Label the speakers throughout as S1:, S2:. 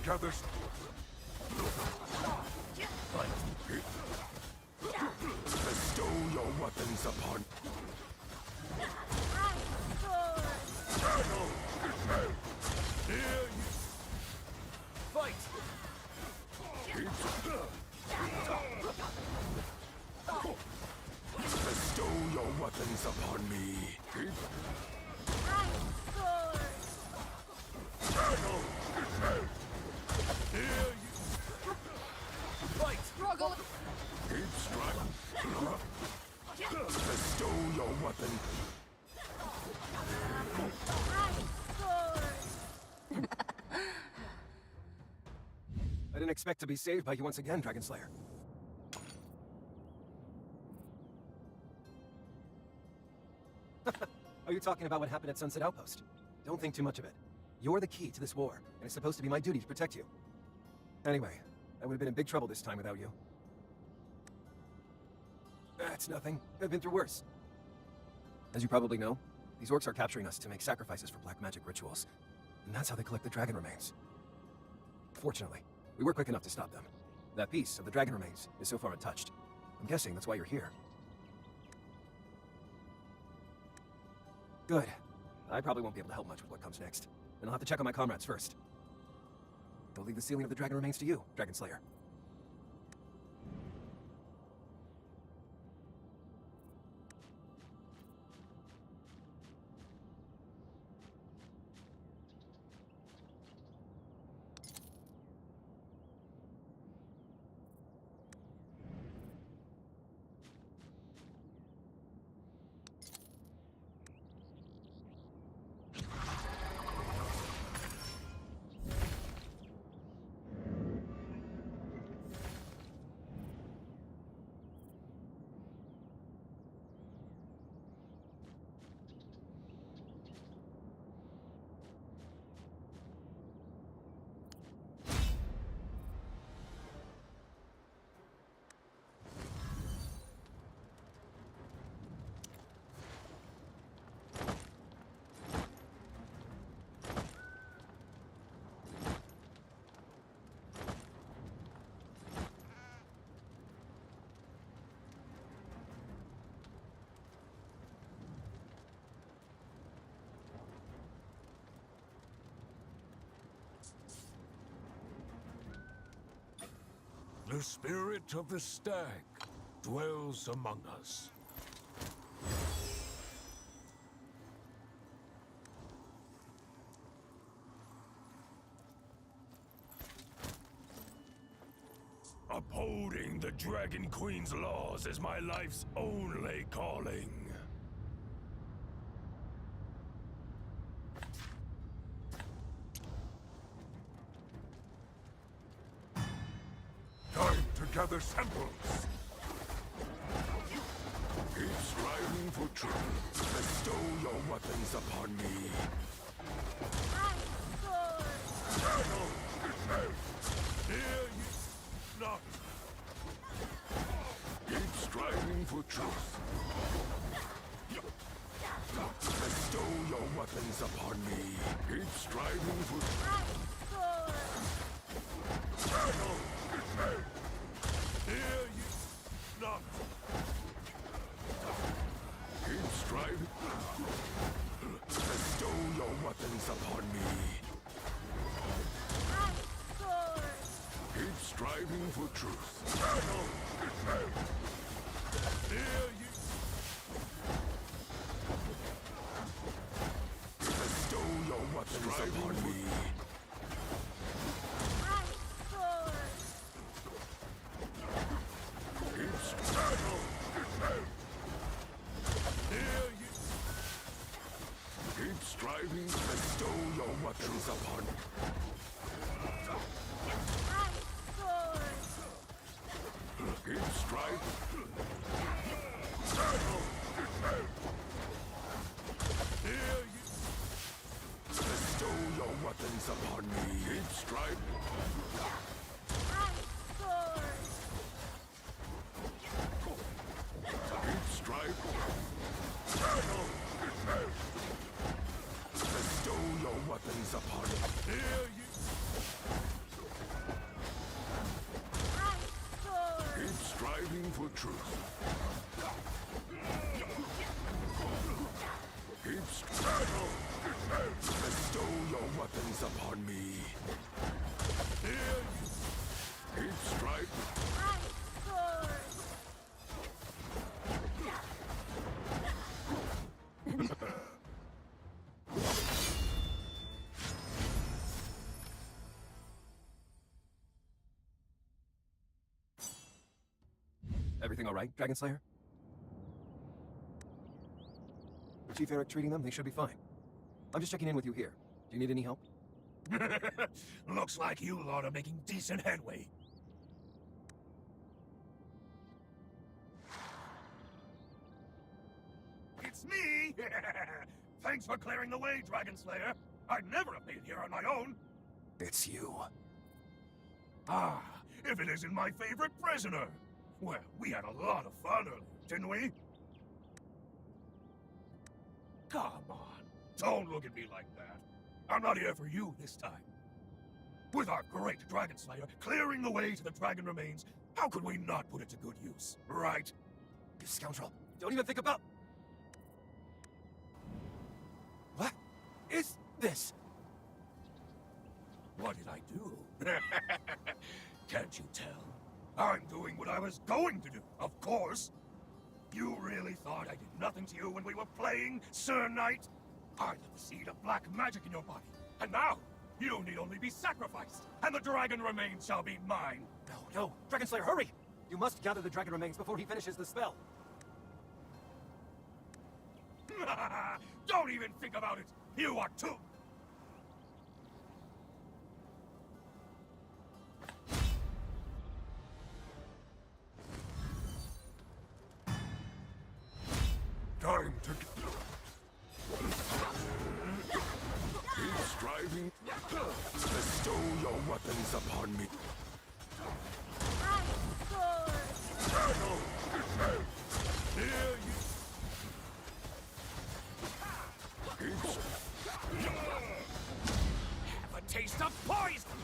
S1: together. Bestow your weapons upon. Here you
S2: Fight!
S1: bestow your weapons upon me. Here you
S2: Fight!
S3: Struggle!
S1: keep striking. Bestow your weapon.
S2: I didn't expect to be saved by you once again, Dragon Slayer. Are you talking about what happened at Sunset Outpost? Don't think too much of it. You're the key to this war, and it's supposed to be my duty to protect you. Anyway, I would have been in big trouble this time without you. That's nothing. I've been through worse. As you probably know, these orcs are capturing us to make sacrifices for black magic rituals. And that's how they collect the dragon remains. Fortunately, we were quick enough to stop them. That piece of the dragon remains is so far untouched. I'm guessing that's why you're here. Good. I probably won't be able to help much with what comes next. And I'll have to check on my comrades first. I'll leave the sealing of the dragon remains to you, Dragon Slayer.
S1: The spirit of the stag dwells among us. Upholding the Dragon Queen's laws is my life's only calling. Time to gather samples. Keep striving for truth. Bestow your weapons upon me. Here you not. Keep striving for truth. Bestow your weapons upon me. Keep striving for Here you not. Keep striving. Bestow your weapons upon me. Keep striving for truth. Here you bestow your weapons upon me. Keep striving. Here you keep striving. Bestow your weapons upon me. Keep striving. Here you bestow your weapons upon me. Keep striving. Keep striving. Bestow your weapons upon me. Here you for truth. Bestow your weapons upon me. Here you keep striking.
S2: Everything all right, Dragon Slayer? Chief Eric treating them? They should be fine. I'm just checking in with you here. Do you need any help?
S3: Looks like you lot are making decent headway. It's me! Thanks for clearing the way, Dragon Slayer. I'd never have made it here on my own.
S2: It's you.
S3: Ah, if it isn't my favorite prisoner. Well, we had a lot of fun earlier, didn't we? Come on, don't look at me like that. I'm not here for you this time. With our great Dragon Slayer clearing the way to the dragon remains, how could we not put it to good use, right?
S2: You scoundrel. Don't even think about... What is this?
S3: What did I do? Can't you tell? I'm doing what I was going to do, of course. You really thought I did nothing to you when we were playing, Sir Knight? I lit the seed of black magic in your body, and now you need only be sacrificed, and the dragon remains shall be mine.
S2: No, Dragon Slayer, hurry! You must gather the dragon remains before he finishes the spell.
S3: Don't even think about it! You are too...
S1: Time to keep striving. Bestow your weapons upon me. Here you
S3: Have a taste of poison!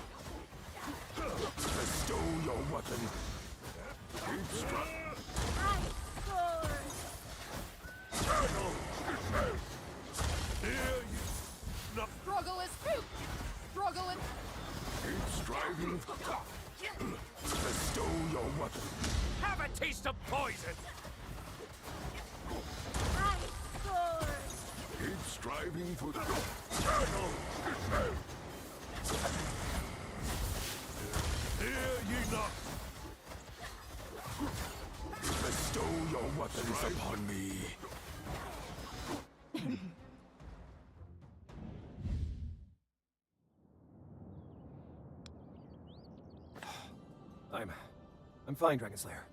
S1: bestow your weapon. Keep striving. Here you
S4: Struggle is fruit. Struggle is...
S1: keep striving. Bestow your weapon.
S3: Have a taste of poison!
S1: Keep striving for the...
S3: Hear ye not!
S1: Bestow your weapons upon me.
S2: I'm fine, Dragon Slayer.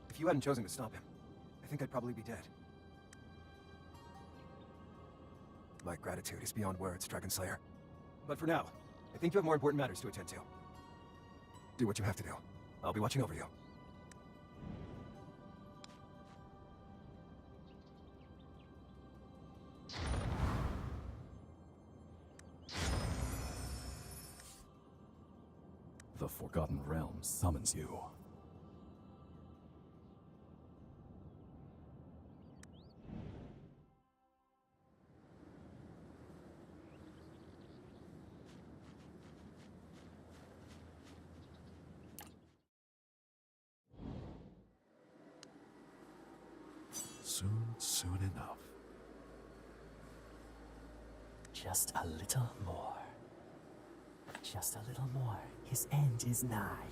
S2: If you hadn't chosen to stop him, I think I'd probably be dead. My gratitude is beyond words, Dragon Slayer. But for now, I think you have more important matters to attend to. Do what you have to do. I'll be watching over you.
S5: The Forgotten Realm summons you. Soon enough.
S6: Just a little more. Just a little more. His end is nigh.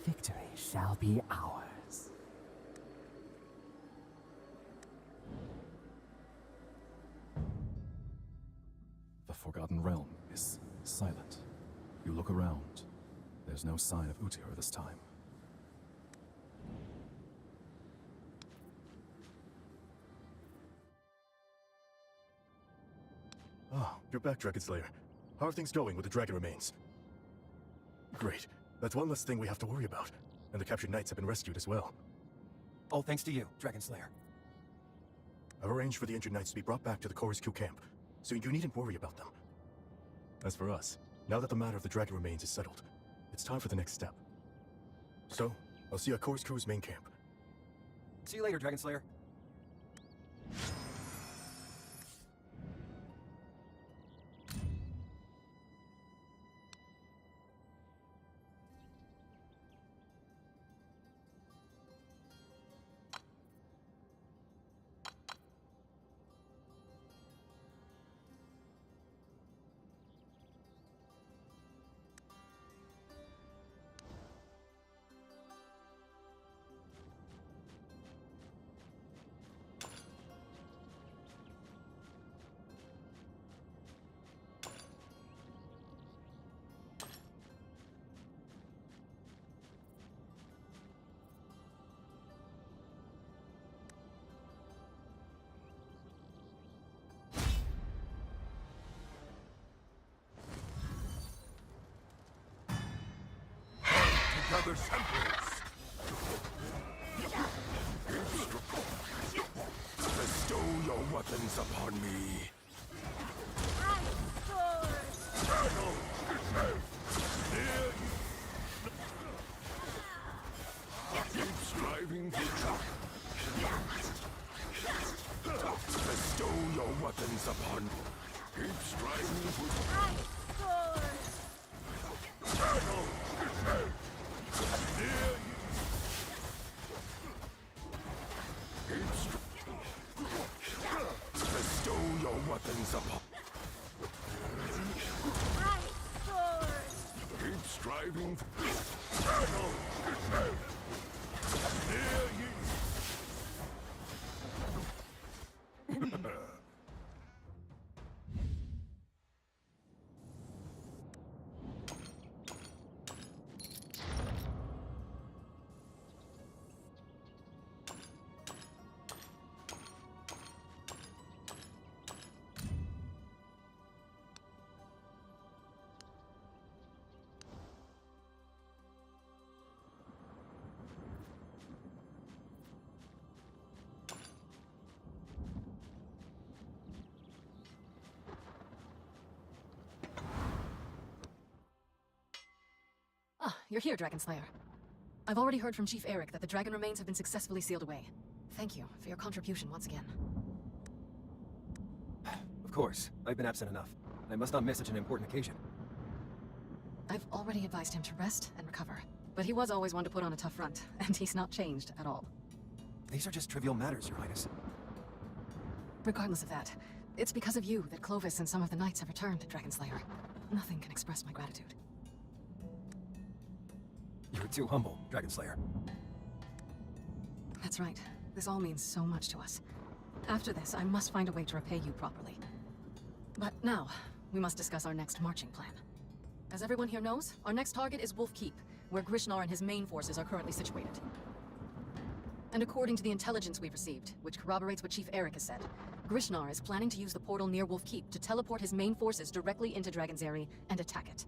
S6: Victory shall be ours.
S5: The Forgotten Realm is silent. You look around. There's no sign of Utir this time.
S7: Ah, you're back, Dragon Slayer. How are things going with the dragon remains? Great. That's one less thing we have to worry about. And the captured knights have been rescued as well.
S2: All thanks to you, Dragon Slayer.
S7: I've arranged for the injured knights to be brought back to the Korisku camp, so you needn't worry about them. As for us, now that the matter of the dragon remains is settled, it's time for the next step. So, I'll see you at Course Crew's main camp.
S2: See you later, Dragon Slayer.
S1: Together semblance. Bestow your weapons upon me. Keep striving to bestow your weapons upon me. Keep striving to bestow your weapons upon. Keep striving.
S8: Ah, you're here, Dragon Slayer. I've already heard from Chief Eric that the dragon remains have been successfully sealed away. Thank you for your contribution once again.
S2: Of course, I've been absent enough. I must not miss such an important occasion.
S8: I've already advised him to rest and recover. But he was always one to put on a tough front, and he's not changed at all.
S2: These are just trivial matters, Your Highness.
S8: Regardless of that, it's because of you that Clovis and some of the knights have returned, Dragon Slayer. Nothing can express my gratitude.
S2: You're too humble, Dragon Slayer.
S8: That's right. This all means so much to us. After this, I must find a way to repay you properly. But now, we must discuss our next marching plan. As everyone here knows, our next target is Wolf Keep, where Grishnar and his main forces are currently situated. And according to the intelligence we've received, which corroborates what Chief Eric has said, Grishnar is planning to use the portal near Wolf Keep to teleport his main forces directly into Dragon's Eyrie and attack it.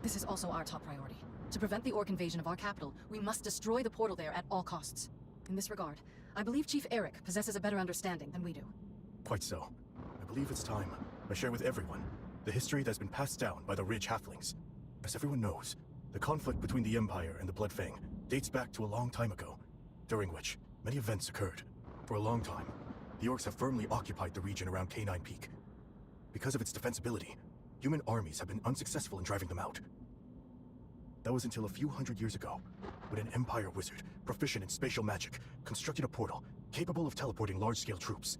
S8: This is also our top priority. To prevent the orc invasion of our capital, we must destroy the portal there at all costs. In this regard, I believe Chief Eric possesses a better understanding than we do.
S7: Quite so. I believe it's time I share with everyone the history that's been passed down by the Ridge Halflings. As everyone knows, the conflict between the Empire and the Bloodfang dates back to a long time ago, during which many events occurred. For a long time, the orcs have firmly occupied the region around K9 Peak. Because of its defensibility, human armies have been unsuccessful in driving them out. That was until a few hundred years ago, when an Empire wizard, proficient in spatial magic, constructed a portal capable of teleporting large-scale troops.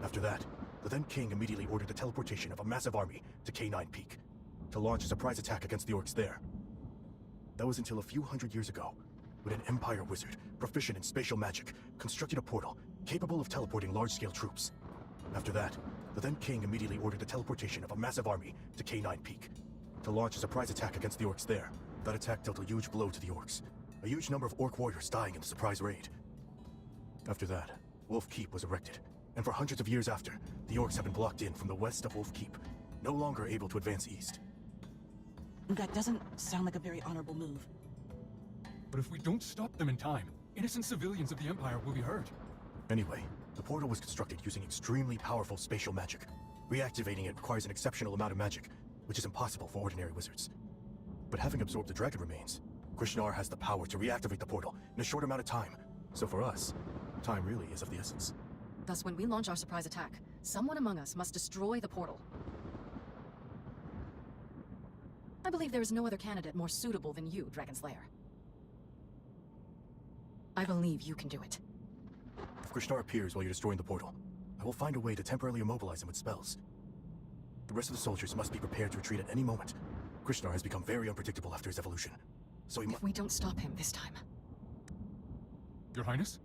S7: After that, the then king immediately ordered the teleportation of a massive army to K9 Peak, to launch a surprise attack against the orcs there. That was until a few hundred years ago, when an Empire wizard, proficient in spatial magic, constructed a portal capable of teleporting large-scale troops. After that, the then king immediately ordered the teleportation of a massive army to K9 Peak, to launch a surprise attack against the orcs there. That attack dealt a huge blow to the orcs, a huge number of orc warriors dying in the surprise raid. After that, Wolf Keep was erected, and for hundreds of years after, the orcs have been blocked in from the west of Wolf Keep, no longer able to advance east.
S9: That doesn't sound like a very honorable move.
S10: But if we don't stop them in time, innocent civilians of the Empire will be hurt.
S7: Anyway, the portal was constructed using extremely powerful spatial magic. Reactivating it requires an exceptional amount of magic, which is impossible for ordinary wizards. But having absorbed the dragon remains, Krishnar has the power to reactivate the portal in a short amount of time. So for us, time really is of the essence.
S8: Thus, when we launch our surprise attack, someone among us must destroy the portal. I believe there is no other candidate more suitable than you, Dragon Slayer. I believe you can do it.
S7: If Krishnar appears while you're destroying the portal, I will find a way to temporarily immobilize him with spells. The rest of the soldiers must be prepared to retreat at any moment. Krishnar has become very unpredictable after his evolution, so
S8: If we don't stop him this time.
S10: Your Highness?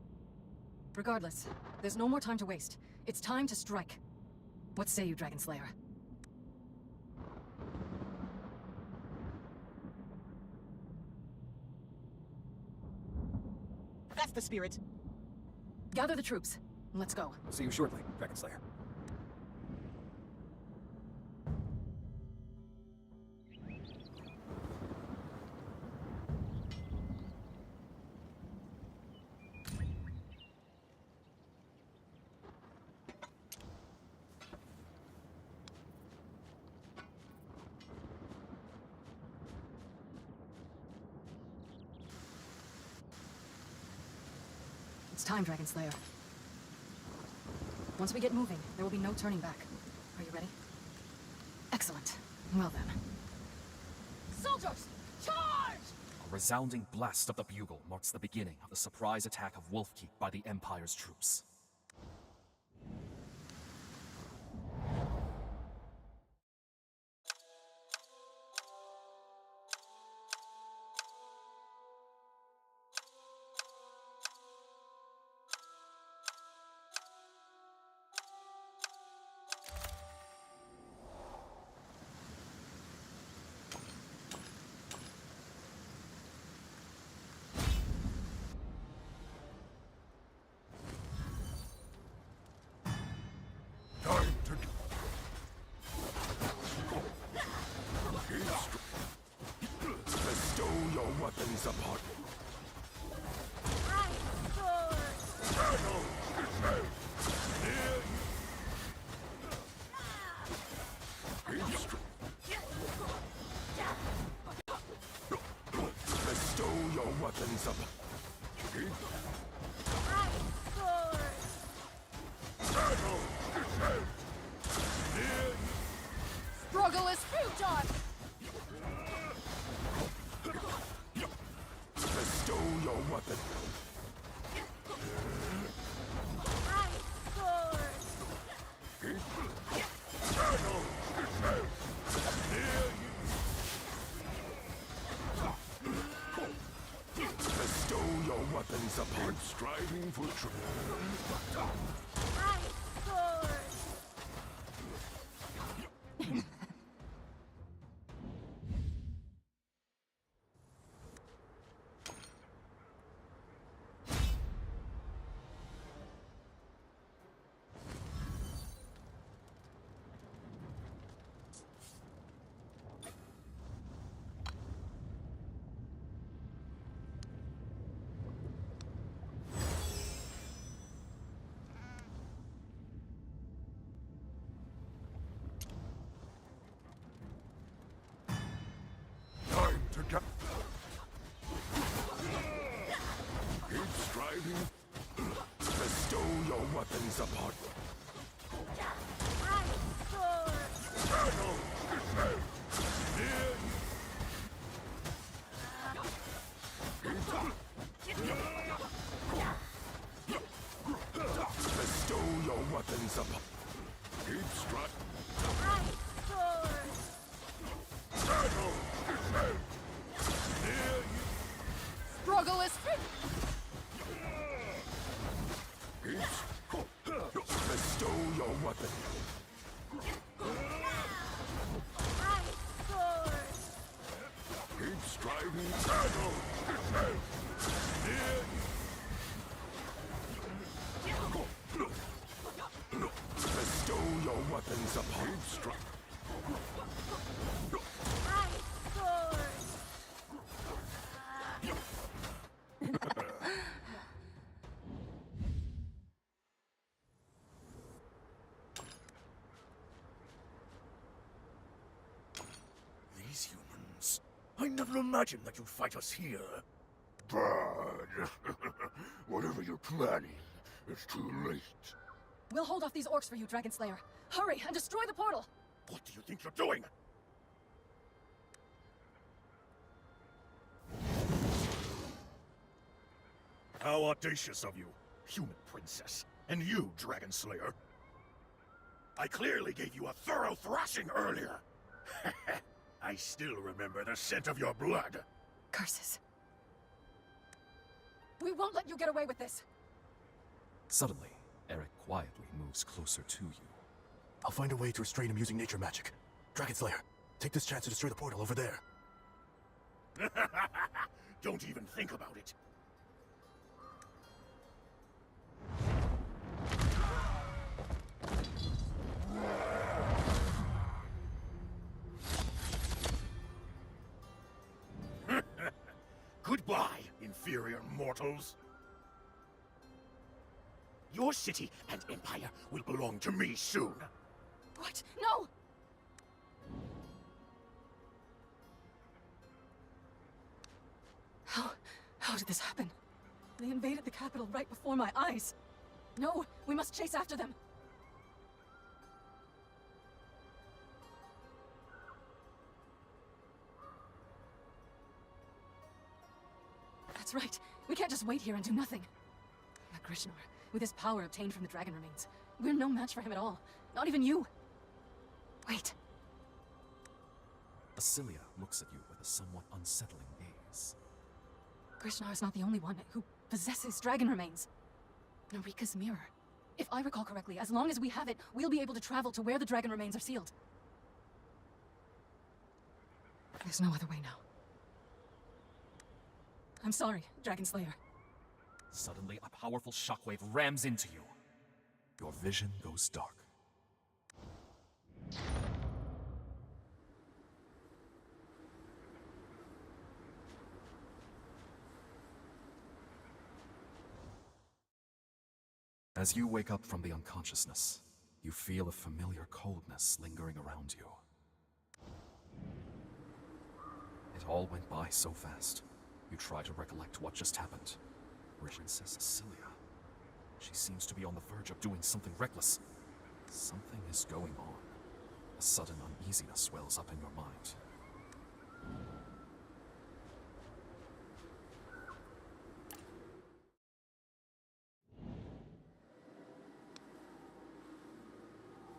S8: Regardless, there's no more time to waste. It's time to strike. What say you, Dragon Slayer?
S9: That's the spirit.
S8: Gather the troops. Let's go.
S2: See you shortly, Dragon Slayer.
S8: It's time, Dragon Slayer. Once we get moving, there will be no turning back. Are you ready? Excellent. Well then.
S4: Soldiers, charge!
S11: A resounding blast of the bugle marks the beginning of the surprise attack of Wolfkeep by the Empire's troops.
S1: Time to bestow your weapons upon me. Battle! Near bestow your weapons upon Battle! Near
S4: Struggle is futile!
S1: bestow your weapon. Battle! Near bestow your weapons upon striving for truth. Time to get. Keep striving. Bestow your weapons upon me. Battle! Near bestow your weapons upon. Keep striving. Battle! Near
S4: Struggle is futile!
S1: bestow your weapon. Keep striving. Battle! Near bestow your weapons upon. Keep striving. These humans
S3: I never imagined that you'd fight us here.
S1: Bad. Whatever you're planning, it's too late.
S8: We'll hold off these orcs for you, Dragon Slayer. Hurry and destroy the portal!
S3: What do you think you're doing? How audacious of you, human princess. And you, Dragon Slayer. I clearly gave you a thorough thrashing earlier. I still remember the scent of your blood.
S8: Curses. We won't let you get away with this!
S11: Suddenly, Eric quietly moves closer to you.
S7: I'll find a way to restrain him using nature magic. Dragon Slayer, take this chance to destroy the portal over there.
S3: Don't even think about it. Goodbye, inferior mortals. Your city and empire will belong to me soon.
S8: What? No! How did this happen? They invaded the capital right before my eyes. No, we must chase after them. That's right. We can't just wait here and do nothing. But Grishnar, with his power obtained from the dragon remains, we're no match for him at all. Not even you. Wait.
S11: Asilia looks at you with a somewhat unsettling gaze.
S8: Grishnar is not the only one who possesses dragon remains. Narika's mirror. If I recall correctly, as long as we have it, we'll be able to travel to where the dragon remains are sealed. There's no other way now. I'm sorry, Dragon Slayer.
S11: Suddenly, a powerful shockwave rams into you. Your vision goes dark. As you wake up from the unconsciousness, you feel a familiar coldness lingering around you. It all went by so fast. You try to recollect what just happened. Princess Asilia. She seems to be on the verge of doing something reckless. Something is going on. A sudden uneasiness wells up in your mind.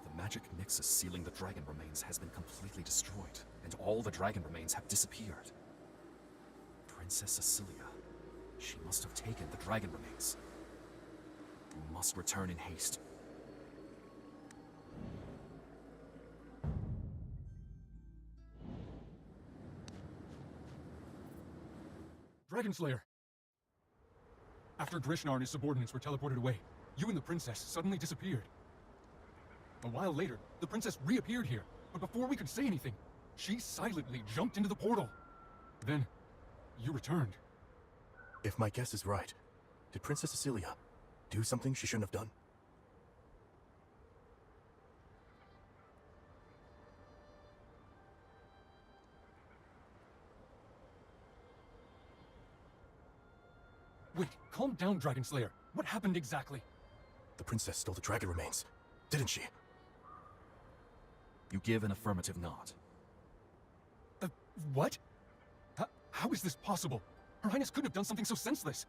S11: The magic nexus sealing the dragon remains has been completely destroyed, and all the dragon remains have disappeared. Princess Asilia. She must have taken the dragon remains. You must return in haste.
S10: Dragon Slayer! After Grishnar and his subordinates were teleported away, you and the princess suddenly disappeared. A while later, the princess reappeared here, but before we could say anything, she silently jumped into the portal. Then, you returned.
S7: If my guess is right, did Princess Asilia do something she shouldn't have done?
S10: Wait, calm down, Dragon Slayer. What happened exactly?
S7: The princess stole the dragon remains, didn't she?
S11: You give an affirmative nod.
S10: What? How is this possible? Her Highness couldn't have done something so senseless.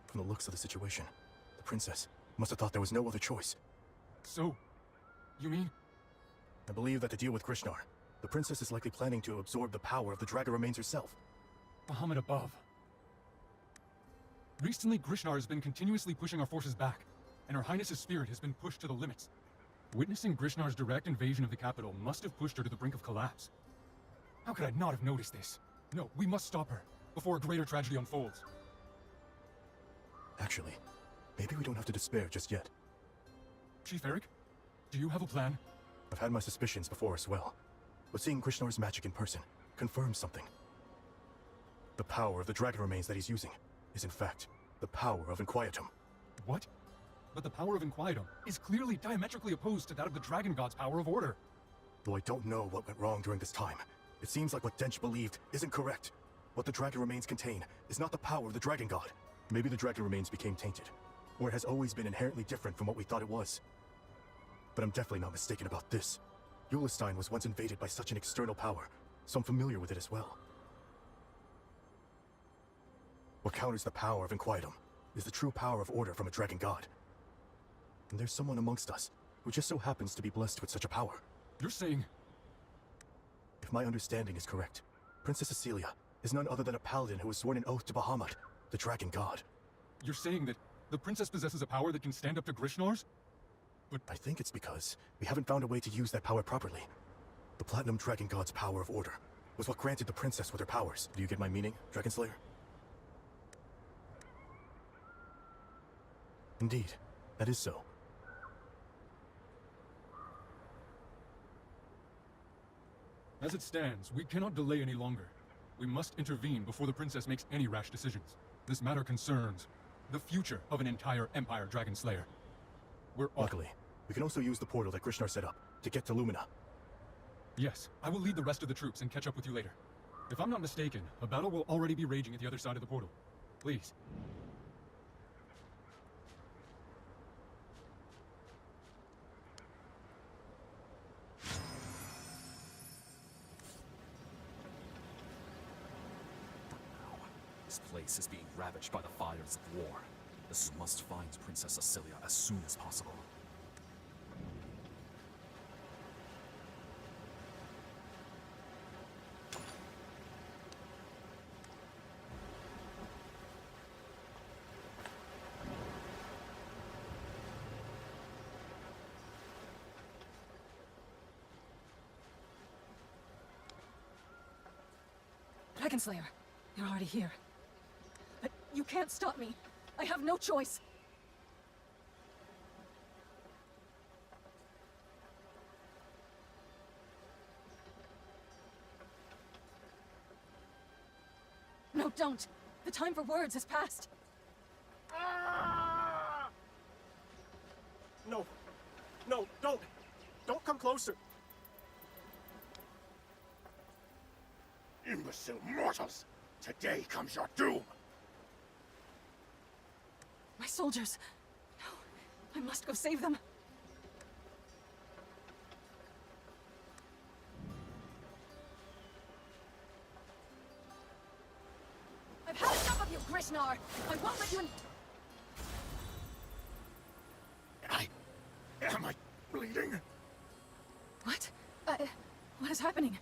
S7: From the looks of the situation, the princess must have thought there was no other choice.
S10: So, you mean?
S7: I believe that to deal with Grishnar, the princess is likely planning to absorb the power of the dragon remains herself.
S10: Bahamut above. Recently, Grishnar has been continuously pushing our forces back, and Her Highness's spirit has been pushed to the limits. Witnessing Grishnar's direct invasion of the capital must have pushed her to the brink of collapse. How could I not have noticed this? No, we must stop her, before a greater tragedy unfolds.
S7: Actually, maybe we don't have to despair just yet.
S10: Chief Eric, do you have a plan?
S7: I've had my suspicions before as well, but seeing Krishnar's magic in person confirms something. The power of the dragon remains that he's using is in fact the power of Inquietum.
S10: What? But the power of Inquietum is clearly diametrically opposed to that of the Dragon God's power of order.
S7: Though I don't know what went wrong during this time, It seems like what Dench believed isn't correct. What the dragon remains contain is not the power of the dragon god. Maybe the dragon remains became tainted, or it has always been inherently different from what we thought it was. But I'm definitely not mistaken about this. Eulestein was once invaded by such an external power, so I'm familiar with it as well. What counters the power of Inquietum is the true power of order from a dragon god. And there's someone amongst us who just so happens to be blessed with such a power.
S10: You're saying...
S7: If my understanding is correct, Princess Cecilia is none other than a paladin who has sworn an oath to Bahamut, the dragon god.
S10: You're saying that the princess possesses a power that can stand up to Grishnar's? But
S7: I think it's because we haven't found a way to use that power properly. The Platinum Dragon God's power of order was what granted the princess with her powers. Do you get my meaning, Dragon Slayer? Indeed, that is so.
S10: As it stands, we cannot delay any longer. We must intervene before the princess makes any rash decisions. This matter concerns the future of an entire Empire, Dragon Slayer.
S7: Luckily, we can also use the portal that Krishnar set up to get to Lumina.
S10: Yes, I will lead the rest of the troops and catch up with you later. If I'm not mistaken, a battle will already be raging at the other side of the portal. Please.
S11: This place is being ravaged by the fires of war. This must find Princess Cecilia as soon as possible.
S8: Dragon Slayer, you're already here. But you can't stop me. I have no choice. No, don't. The time for words has passed.
S7: No. No, don't. Don't come closer.
S3: Imbecile mortals! Today comes your doom!
S8: My soldiers. No, I must go save them. I've had enough of you, Grishnar! I won't let you in...
S3: Am I bleeding?
S8: What? What is happening?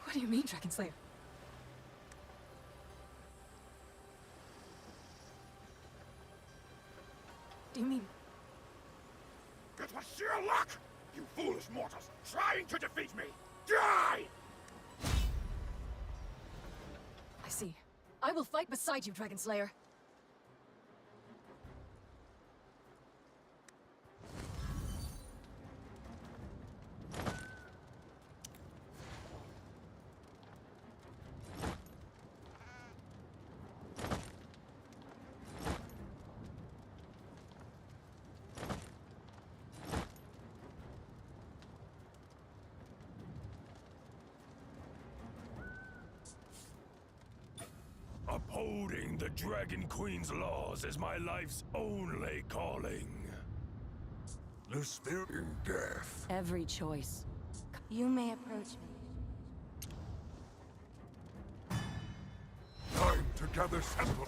S8: What do you mean, Dragon Slayer? Do you mean...
S3: It was sheer luck! You foolish mortals, trying to defeat me! Die!
S8: I see. I will fight beside you, Dragon Slayer.
S1: Upholding the Dragon Queen's laws is my life's only calling. The spirit in death.
S4: Every choice. You may approach me.
S1: Time to gather sample.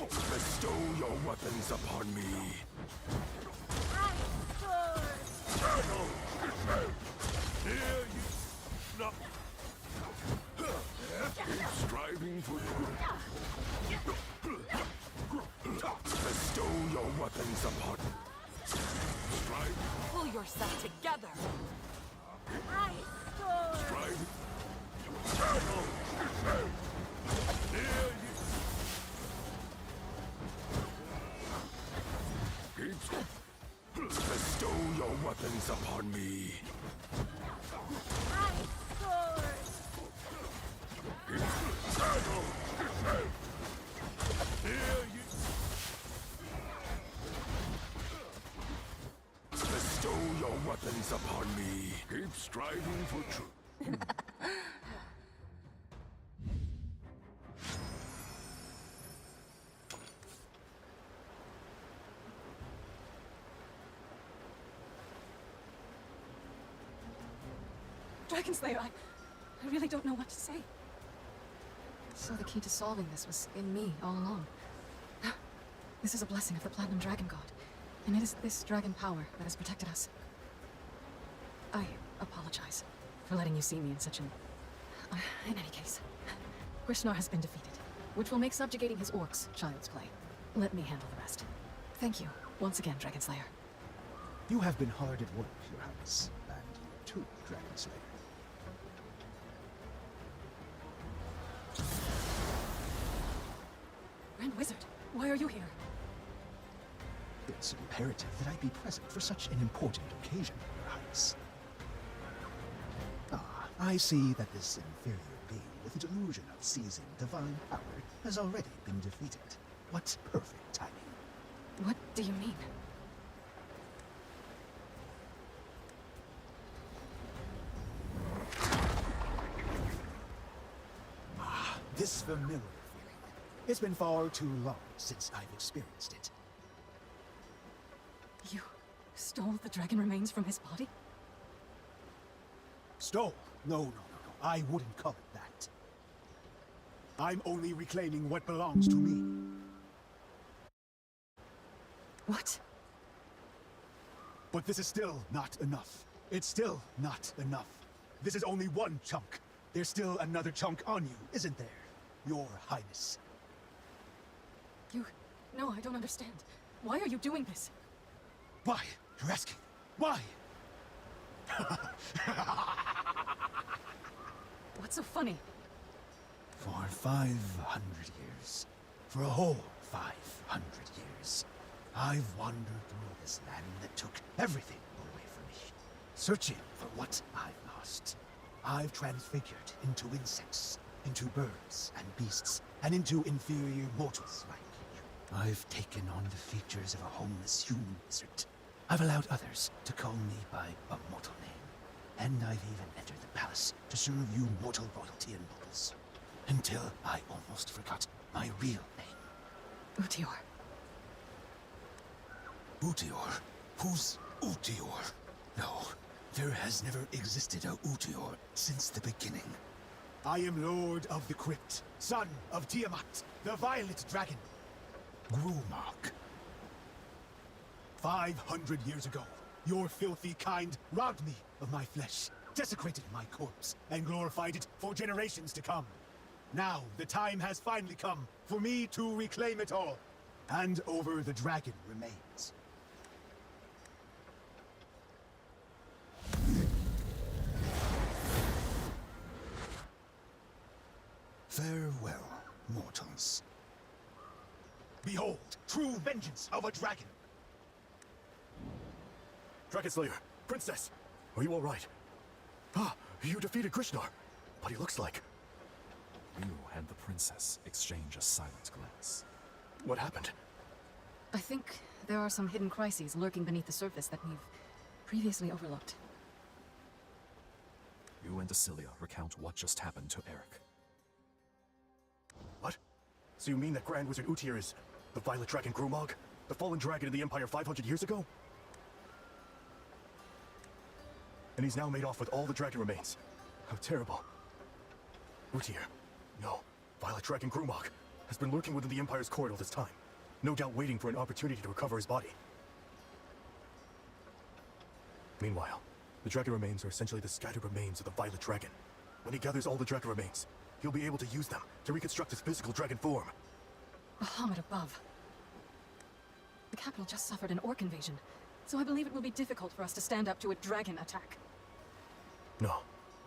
S1: Bestow your weapons upon me. Here you not. Keep striving for bestow your weapons upon. Strive.
S4: Pull yourself together.
S1: Strive. Here you. Keep. Bestow your weapons upon me. depends upon me. Keep striving for truth.
S8: Dragon Slayer, I really don't know what to say. So the key to solving this was in me all along. This is a blessing of the Platinum Dragon God, and it is this dragon power that has protected us. I apologize for letting you see me in such an... in any case, Krishnar has been defeated, which will make subjugating his orcs child's play. Let me handle the rest. Thank you, once again, Dragon Slayer.
S12: You have been hard at work, Your Highness, and you too, Dragon Slayer.
S8: Grand Wizard, why are you here?
S12: It's imperative that I be present for such an important occasion, Your Highness. Ah, I see that this inferior being with the delusion of seizing divine power has already been defeated. What perfect timing.
S8: What do you mean?
S12: Ah, this familiar feeling. It's been far too long since I've experienced it.
S8: You stole the dragon remains from his body?
S12: Stole? No. I wouldn't call it that. I'm only reclaiming what belongs to me.
S8: What?
S12: But this is still not enough. It's still not enough. This is only one chunk. There's still another chunk on you, isn't there, Your Highness?
S8: No, I don't understand. Why are you doing this?
S12: Why? You're asking. Why?
S8: What's so funny?
S12: For 500 years, for a whole 500 years, I've wandered through this land that took everything away from me, searching for what I've lost. I've transfigured into insects, into birds and beasts, and into inferior mortals like you. I've taken on the features of a homeless human wizard. I've allowed others to call me by a mortal name, and I've even entered the palace to serve you mortal royalty and nobles. Until I almost forgot my real name.
S8: Utior.
S12: Utior? Who's Utior? No, there has never existed a Utior since the beginning. I am Lord of the Crypt, son of Tiamat, the Violet Dragon. Grumag. 500 years ago, your filthy kind robbed me of my flesh, desecrated my corpse, and glorified it for generations to come. Now, the time has finally come for me to reclaim it all. Hand over the dragon remains. Farewell, mortals. Behold, true vengeance of a dragon!
S7: Dragon Slayer, Princess, are you all right? Ah, you defeated Krishnar, but he looks like...
S11: You and the princess exchange a silent glance.
S7: What happened?
S8: I think there are some hidden crises lurking beneath the surface that we've previously overlooked.
S11: You and Asilia recount what just happened to Eric.
S7: What? So you mean that Grand Wizard Utier is the Violet Dragon Grumag? The fallen dragon of the Empire 500 years ago? And he's now made off with all the dragon remains. How terrible. Utier, no, Violet Dragon Grumag has been lurking within the Empire's court all this time. No doubt waiting for an opportunity to recover his body. Meanwhile, the dragon remains are essentially the scattered remains of the Violet Dragon. When he gathers all the dragon remains, he'll be able to use them to reconstruct his physical dragon form.
S8: Bahamut above. The capital just suffered an orc invasion, so I believe it will be difficult for us to stand up to a dragon attack.
S7: No,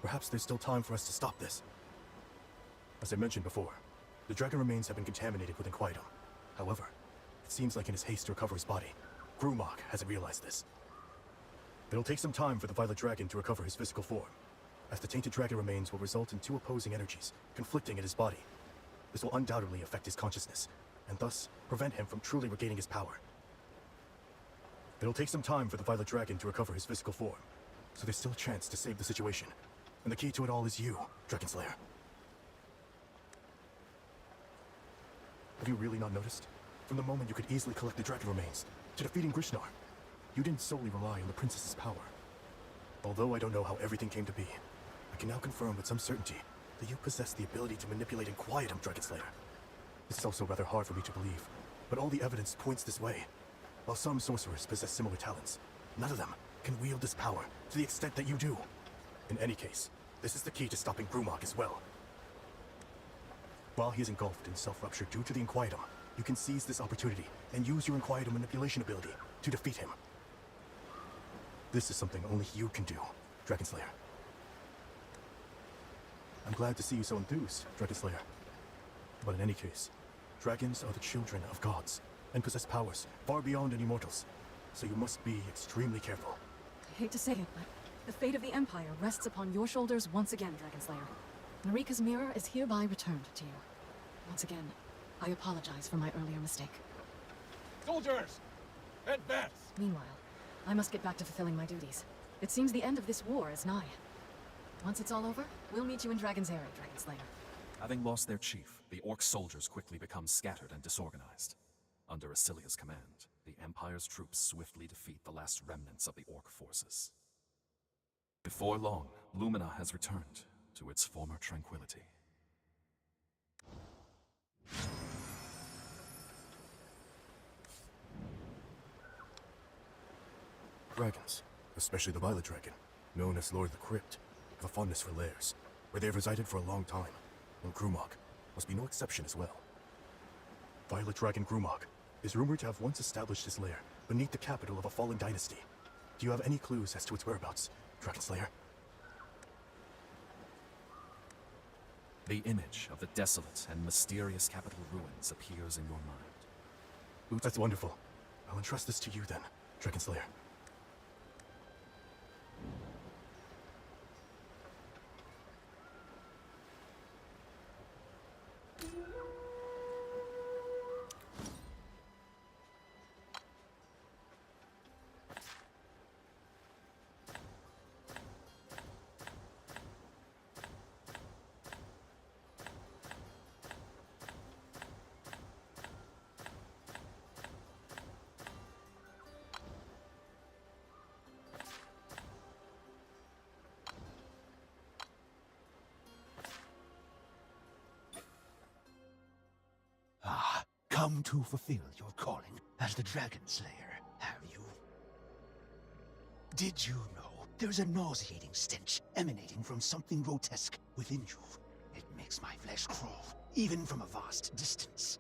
S7: perhaps there's still time for us to stop this. As I mentioned before, the dragon remains have been contaminated with Inquietum. However, it seems like in his haste to recover his body, Grumag hasn't realized this. It'll take some time for the Violet Dragon to recover his physical form, as the tainted dragon remains will result in two opposing energies conflicting in his body. This will undoubtedly affect his consciousness, and thus prevent him from truly regaining his power. It'll take some time for the Violet Dragon to recover his physical form, so there's still a chance to save the situation. And the key to it all is you, Dragonslayer. Have you really not noticed? From the moment you could easily collect the dragon remains, to defeating Grishnar, you didn't solely rely on the princess's power. Although I don't know how everything came to be, I can now confirm with some certainty that you possess the ability to manipulate and quiet him, Dragonslayer. This is also rather hard for me to believe, but all the evidence points this way. While some sorcerers possess similar talents, none of them can wield this power to the extent that you do. In any case, this is the key to stopping Grumog as well. While he is engulfed in self-rupture due to the Inquietum, you can seize this opportunity and use your Inquietum manipulation ability to defeat him. This is something only you can do, Dragonslayer. I'm glad to see you so enthused, Dragonslayer. But in any case, dragons are the children of gods, and possess powers far beyond any mortals, so you must be extremely careful.
S8: I hate to say it, but the fate of the Empire rests upon your shoulders once again, Dragonslayer. Narika's mirror is hereby returned to you. Once again, I apologize for my earlier mistake.
S10: Soldiers! Advance!
S8: Meanwhile, I must get back to fulfilling my duties. It seems the end of this war is nigh. Once it's all over, we'll meet you in Dragon's Area, Dragonslayer.
S11: Having lost their chief, the Orc soldiers quickly become scattered and disorganized. Under Asilia's command, the Empire's troops swiftly defeat the last remnants of the Orc forces. Before long, Lumina has returned to its former tranquility.
S7: Dragons, especially the Violet Dragon, known as Lord of the Crypt, have a fondness for lairs, where they have resided for a long time, and Grumog must be no exception as well. Violet Dragon Grumog is rumored to have once established his lair beneath the capital of a fallen dynasty. Do you have any clues as to its whereabouts, Dragonslayer?
S11: The image of the desolate and mysterious capital ruins appears in your mind.
S7: That's wonderful. I'll entrust this to you then, Dragonslayer.
S12: Come to fulfill your calling as the Dragon Slayer, have you? Did you know there's a nauseating stench emanating from something grotesque within you? It makes my flesh crawl, even from a vast distance.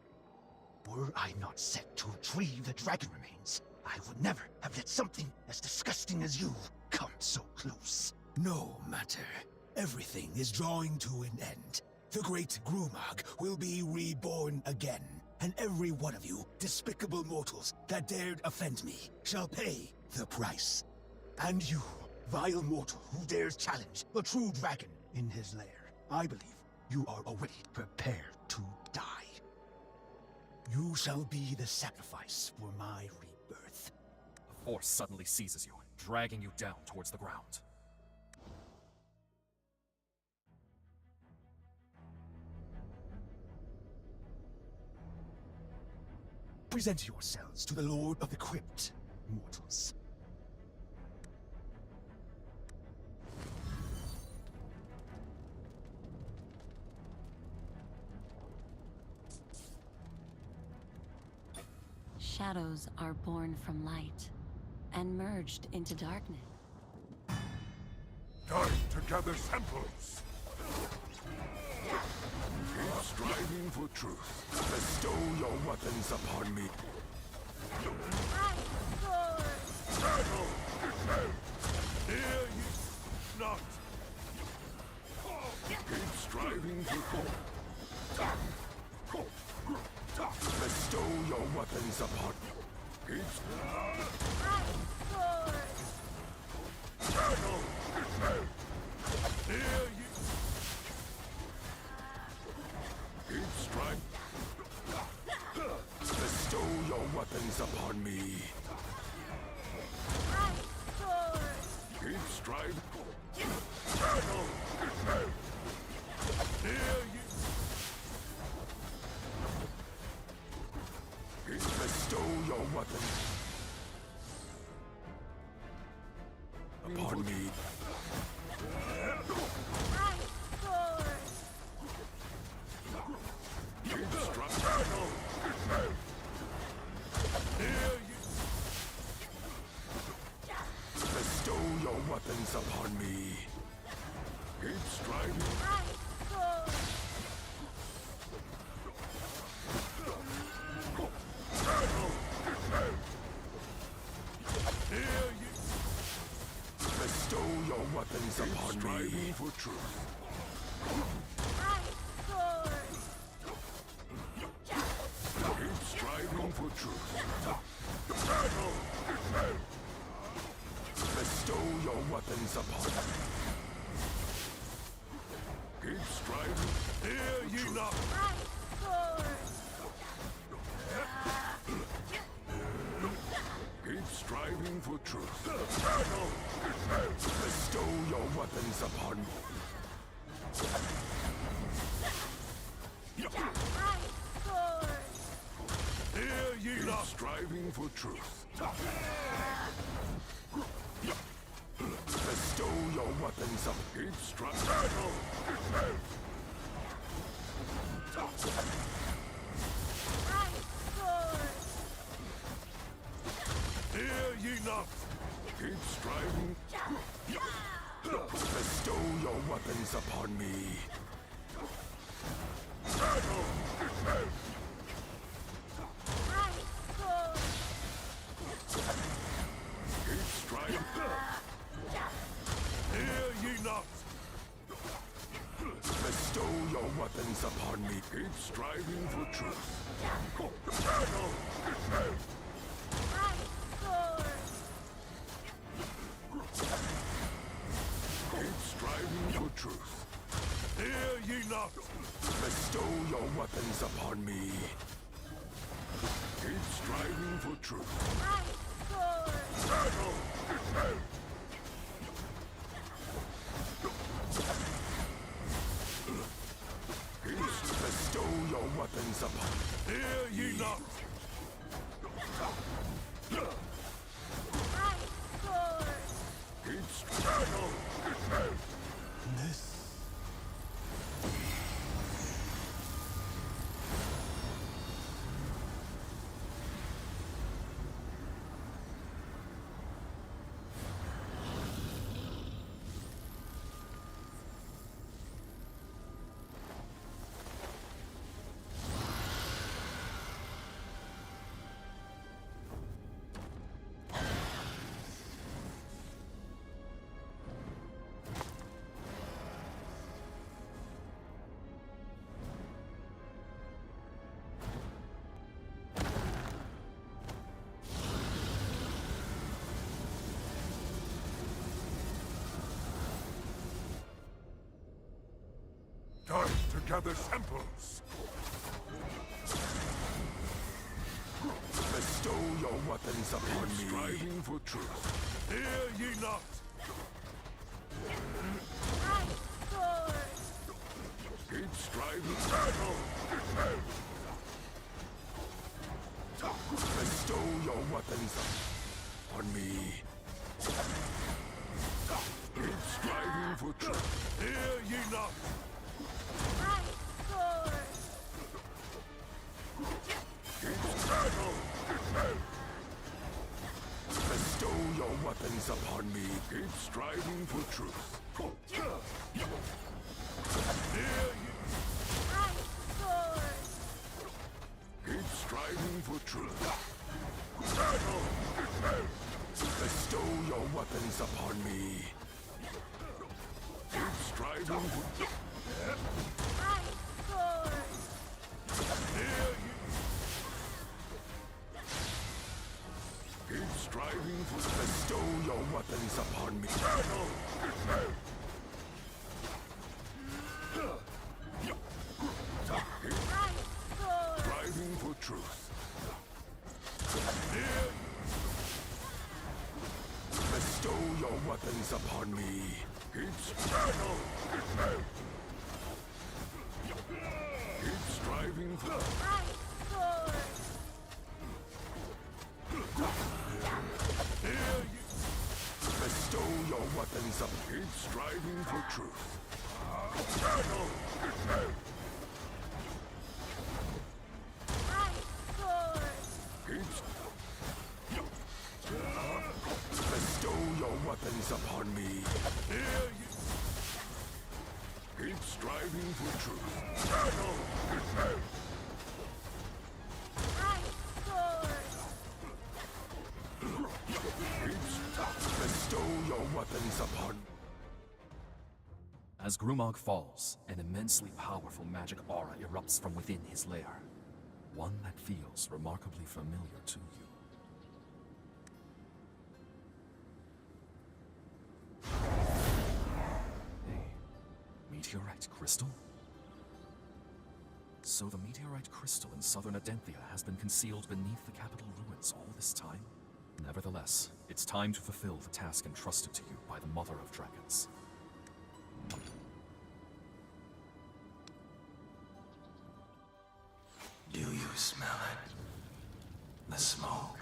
S12: Were I not set to retrieve the dragon remains, I would never have let something as disgusting as you come so close. No matter. Everything is drawing to an end. The great Grumog will be reborn again. And every one of you, despicable mortals that dared offend me, shall pay the price. And you, vile mortal who dares challenge the true dragon in his lair, I believe you are already prepared to die. You shall be the sacrifice for my rebirth.
S11: The force suddenly seizes you, dragging you down towards the ground.
S12: Present yourselves to the Lord of the Crypt, mortals.
S4: Shadows are born from light and merged into darkness.
S1: Time to gather samples. Keep striving for truth. Bestow your weapons upon me. Shadow, descend! Hear ye not. Keep striving for bestow your weapons upon me. Keep Shadow, descend! Hear ye. Keep striving. Bestow your weapons upon me. Keep strive. Battle! Here you... Bestow your weapon upon me. Battle! Here you... Bestow your weapons upon me. Keep striving. Here you... Bestow your weapons upon me. For truth. Keep striving for truth. Battle! Bestow your weapons upon me. Keep striving. Hear ye not. Keep striving for truth. Battle! Bestow your weapons upon me. Hear ye not. Striving for truth. Bestow your weapons up. Keep striving. Battle! Hear ye not. Keep striving. Bestow your weapons upon me. Battle! Keep striving. Hear ye not. Bestow your weapons upon me. Keep striving for truth. Battle! Keep striving for truth. Hear ye not. Bestow your weapons upon me. Keep striving for truth. Battle! Bestow your weapons upon me. Hear ye not. Keep battle.
S12: This
S1: Time to gather samples. Bestow your weapons upon me. Striving for truth. Hear ye not. Keep striving. Battle! Bestow your weapons upon me. Keep striving for truth. Hear ye not. Battle! Bestow your weapons upon me. Keep striving for truth. Here you... Keep striving for truth. Battle! Bestow your weapons upon me. Keep striving for... Here you... Keep striving for... Bestow your weapons upon me. Battle! Striving for truth. Here... Bestow your weapons upon me. Keep striving for... Bestow your weapons up. Keep striving for truth. Bestow your weapons upon me. Keep striving for truth. Bestow your weapons upon...
S11: As Grumog falls, an immensely powerful magic aura erupts from within his lair. One that feels remarkably familiar to you. Meteorite crystal? So the meteorite crystal in southern Adenthia has been concealed beneath the capital ruins all this time? Nevertheless, it's time to fulfill the task entrusted to you by the Mother of Dragons.
S13: Do you smell it? The smoke,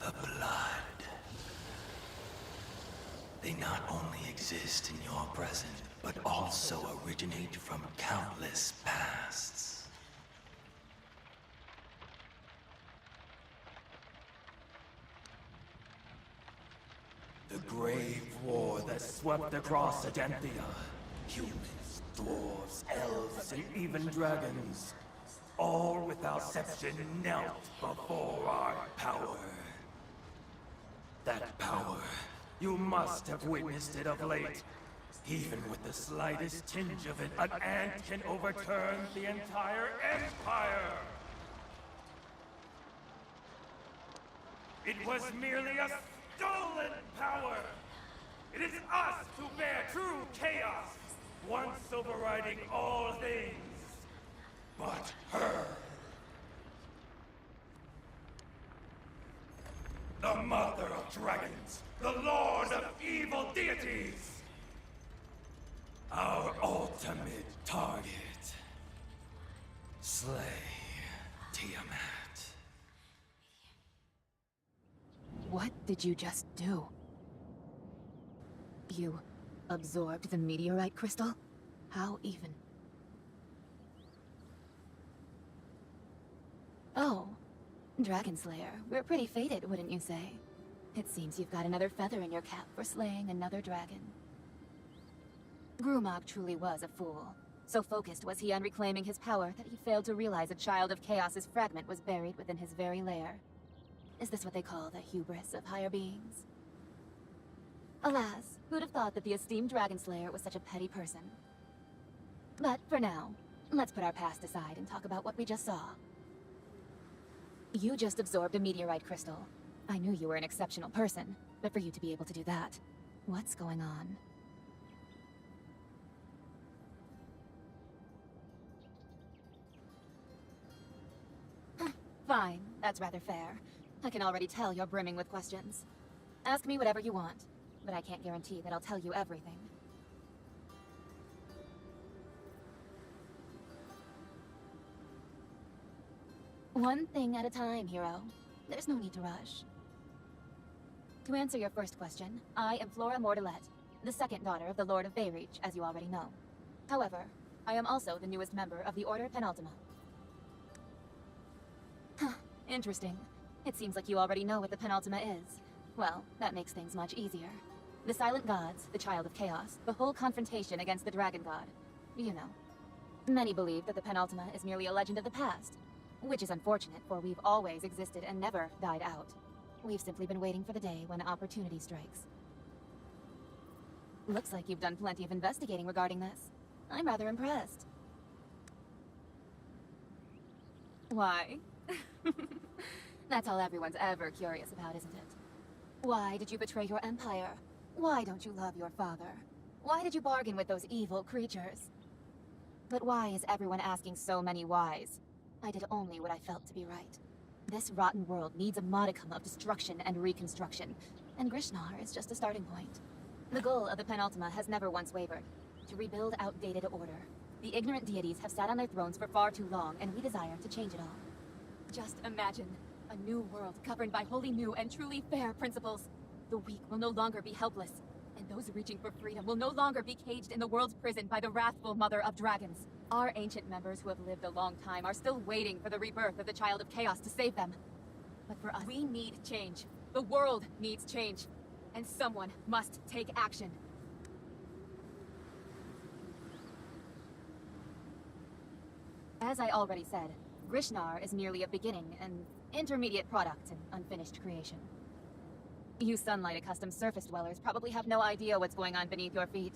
S13: the blood. They not only exist in your present, but also originate from countless pasts. The grave war that swept across Adenthia. Humans, dwarves, elves, and even dragons. All without exception knelt before our power. That power, you must have witnessed it of late. Even with the slightest tinge of it, an ant can overturn the entire empire! It was merely a stolen power! It is us who bear true chaos, once overriding all things. But her... the Mother of Dragons, the Lord of Evil Deities! Our ultimate target. Slay Tiamat.
S8: What did you just do? You absorbed the meteorite crystal? How even? Oh, Dragon Slayer. We're pretty fated, wouldn't you say? It seems you've got another feather in your cap for slaying another dragon. Grumog truly was a fool. So focused was he on reclaiming his power that he failed to realize a child of Chaos's fragment was buried within his very lair. Is this what they call the hubris of higher beings? Alas, who'd have thought that the esteemed Dragon Slayer was such a petty person? But for now, let's put our past aside and talk about what we just saw. You just absorbed a meteorite crystal. I knew you were an exceptional person, but for you to be able to do that, what's going on? Fine, that's rather fair. I can already tell you're brimming with questions. Ask me whatever you want, but I can't guarantee that I'll tell you everything. One thing at a time, hero. There's no need to rush. To answer your first question, I am Flora Mordelette, the second daughter of the Lord of Bayreach, as you already know. However, I am also the newest member of the Order Penultima. Interesting. It seems like you already know what the Penultima is. Well, that makes things much easier. The Silent Gods, the Child of Chaos, the whole confrontation against the Dragon God. You know. Many believe that the Penultima is merely a legend of the past. Which is unfortunate, for we've always existed and never died out. We've simply been waiting for the day when opportunity strikes. Looks like you've done plenty of investigating regarding this. I'm rather impressed. Why? That's all everyone's ever curious about, isn't it? Why did you betray your empire? Why don't you love your father? Why did you bargain with those evil creatures? But why is everyone asking so many whys? I did only what I felt to be right. This rotten world needs a modicum of destruction and reconstruction.
S14: And Grishnar is just a starting point. The goal of the Penultima has never once wavered. To rebuild outdated order. The ignorant deities have sat on their thrones for far too long, and we desire to change it all. Just imagine a new world governed by wholly new and truly fair principles. The weak will no longer be helpless, and those reaching for freedom will no longer be caged in the world's prison by the wrathful mother of dragons. Our ancient members who have lived a long time are still waiting for the rebirth of the Child of Chaos to save them. But for us, we need change. The world needs change. And someone must take action. As I already said, Grishnar is merely a beginning, an intermediate product, an unfinished creation. You sunlight-accustomed surface dwellers probably have no idea what's going on beneath your feet.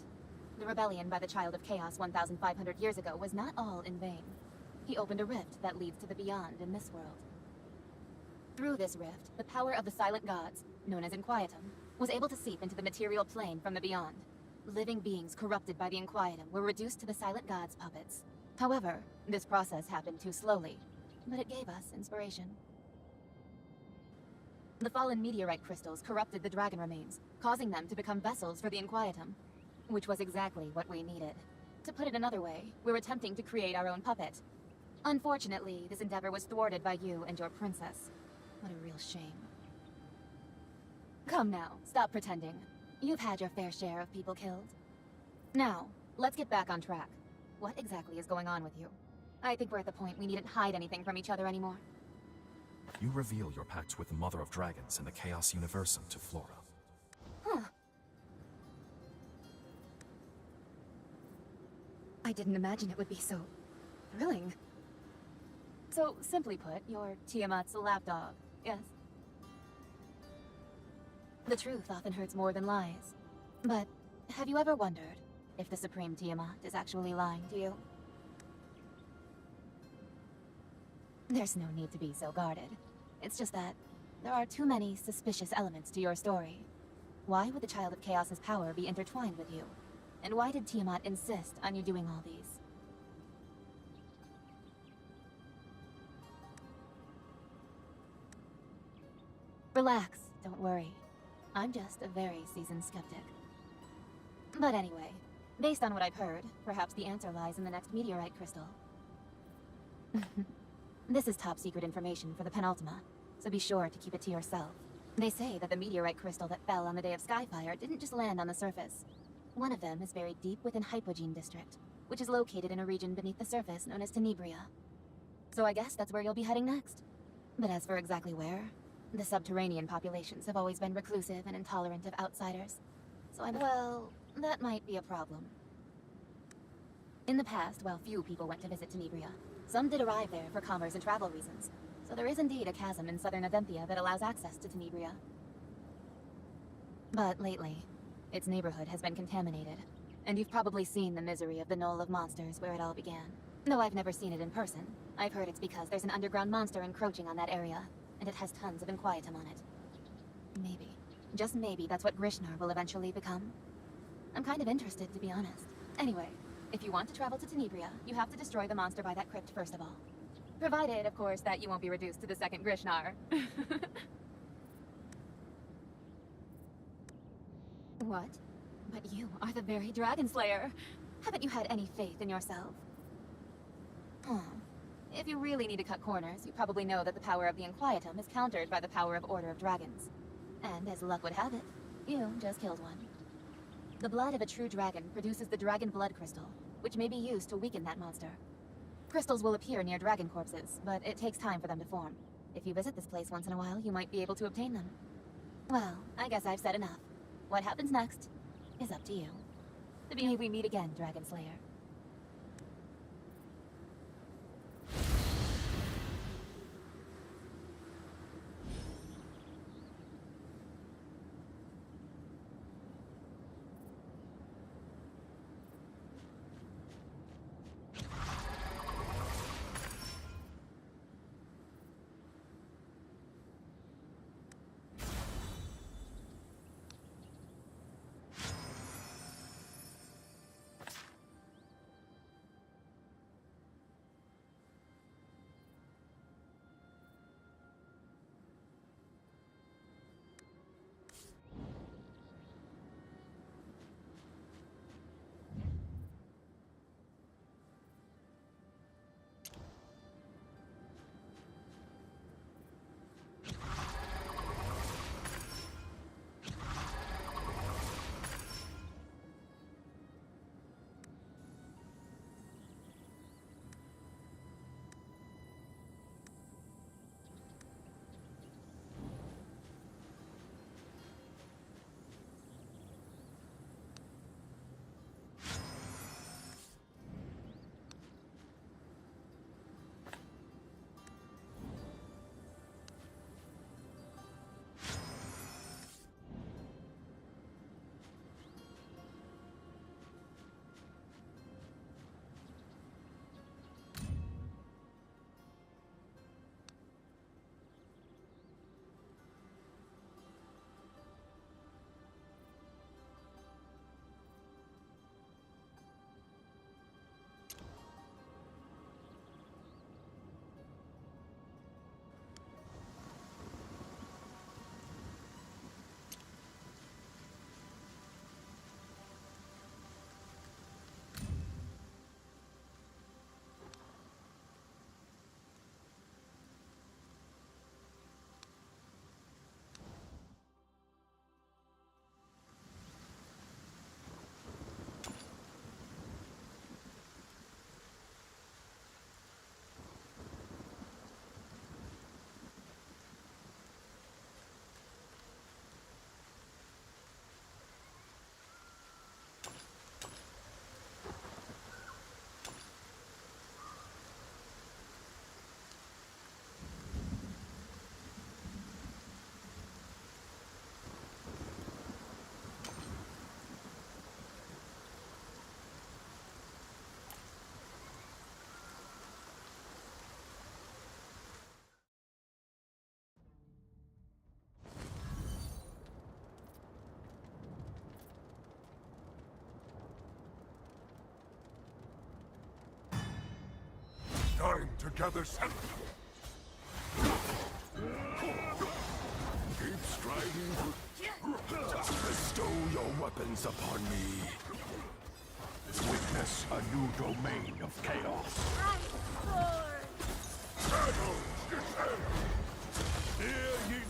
S14: The rebellion by the Child of Chaos 1,500 years ago was not all in vain. He opened a rift that leads to the beyond in this world. Through this rift, the power of the Silent Gods, known as Inquietum, was able to seep into the material plane from the beyond. Living beings corrupted by the Inquietum were reduced to the Silent Gods' puppets. However, this process happened too slowly, but it gave us inspiration. The fallen meteorite crystals corrupted the dragon remains, causing them to become vessels for the Inquietum, which was exactly what we needed. To put it another way, we're attempting to create our own puppet. Unfortunately, this endeavor was thwarted by you and your princess. What a real shame. Come now, stop pretending. You've had your fair share of people killed. Now, let's get back on track. What exactly is going on with you? I think we're at the point we needn't hide anything from each other anymore.
S11: You reveal your pact with the Mother of Dragons and the Chaos Universum to Flora.
S14: Huh. I didn't imagine it would be so thrilling. So, simply put, you're Tiamat's lapdog, yes? The truth often hurts more than lies. But have you ever wondered if the Supreme Tiamat is actually lying to you? There's no need to be so guarded. It's just that there are too many suspicious elements to your story. Why would the Child of Chaos's power be intertwined with you? And why did Tiamat insist on you doing all these? Relax, don't worry. I'm just a very seasoned skeptic. But anyway, based on what I've heard, perhaps the answer lies in the next meteorite crystal. This is top secret information for the Penultima, so be sure to keep it to yourself. They say that the meteorite crystal that fell on the day of Skyfire didn't just land on the surface. One of them is buried deep within Hypogene District, which is located in a region beneath the surface known as Tenebria. So I guess that's where you'll be heading next. But as for exactly where, the subterranean populations have always been reclusive and intolerant of outsiders. So well, that might be a problem. In the past, while few people went to visit Tenebria, some did arrive there for commerce and travel reasons. So there is indeed a chasm in southern Adenthia that allows access to Tenebria. But lately, its neighborhood has been contaminated, and you've probably seen the misery of the Knoll of Monsters where it all began. Though I've never seen it in person, I've heard it's because there's an underground monster encroaching on that area, and it has tons of Inquietum on it. Maybe, just maybe, that's what Grishnar will eventually become. I'm kind of interested, to be honest. Anyway, if you want to travel to Tenebria, you have to destroy the monster by that crypt first of all. Provided, of course, that you won't be reduced to the second Grishnar. What? But you are the very Dragon Slayer. Haven't you had any faith in yourself? If you really need to cut corners, you probably know that the power of the Inquietum is countered by the power of Order of Dragons. And as luck would have it, you just killed one. The blood of a true dragon produces the Dragon Blood Crystal, which may be used to weaken that monster. Crystals will appear near dragon corpses, but it takes time for them to form. If you visit this place once in a while, you might be able to obtain them. Well, I guess I've said enough. What happens next is up to you. May we meet again, Dragon Slayer.
S1: gather some. Keep striving to bestow your weapons upon me. Witness a new domain of chaos. Battle! Hear ye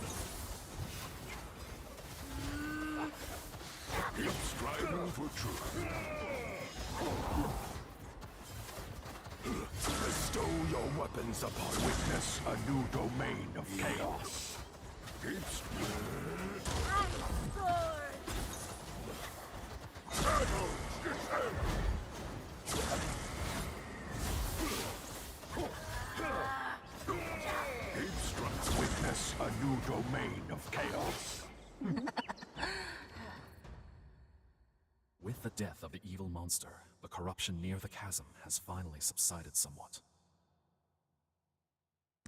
S1: keep striving for truth. Bestow your weapons upon witness a new domain of chaos. Keep battle! Keep strike. Witness a new domain of chaos.
S11: With the death of the evil monster, the corruption near the chasm has finally subsided somewhat.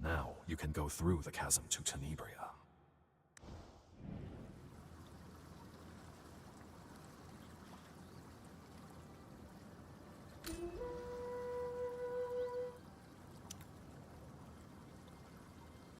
S11: Now you can go through the chasm to Tenebria.